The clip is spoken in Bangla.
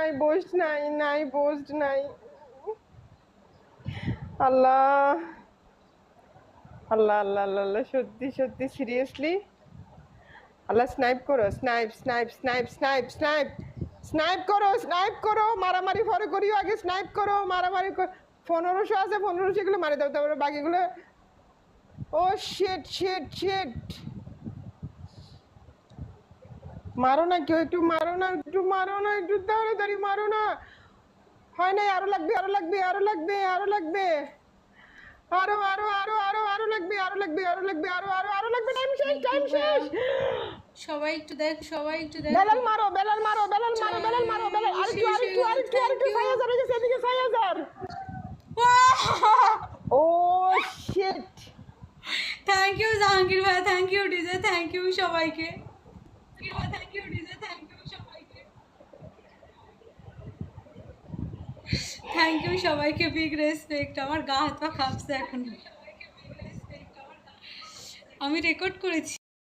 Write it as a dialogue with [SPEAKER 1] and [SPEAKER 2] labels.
[SPEAKER 1] নাই, বোস্ট নাই, নাই বোস্ট নাই। আল্লাহ আল্লাহ আল্লাহ আল্লাহ আল্লাহ, সত্যি সত্যি সিরিয়াসলি আল্লাহ, স্নাইপ করো, snipe snipe snipe snipe snipe snipe করো, স্নাইপ করো, মারামারি পরে করিও, আগে স্নাইপ করো, মারামারি 1500 আছে, 1500 এগুলো মারি দাও, তারপরে বাকিগুলো। ও শিট শিট শিট, মারো না কেউ, একটু মারো না, একটু মারো না, একটু তাড়াতাড়ি মারো না। হয় নাই, আরো লাগবে, আরো লাগবে, আরো লাগবে, আরো লাগবে, আরো আরো আরো আরো আরো লাগবে, আরো লাগবে, আরো লাগবে, আরো আরো আরো লাগবে। টাইম শেষ, টাইম শেষ।
[SPEAKER 2] সবাই একটু দেখ, সবাই একটু দেখ।
[SPEAKER 1] বেলাল মারো, বেলাল মারো, বেলাল মারো, বেলাল মারো, বেলাল, আরেকটু আরেকটু আরেকটু আরেকটু 6000 হয়ে গেছে, এদিকে 6000। Oh shit.
[SPEAKER 2] Thank you Jahangir ভাই, thank you DJ, thank you সবাইকে, thank you DJ, thank you সবাইকে, থ্যাংক ইউ সবাইকে, বিগ রেসপেক্ট। আমার গা হাত পা কাঁপছে এখন। আমি রেকর্ড করেছি।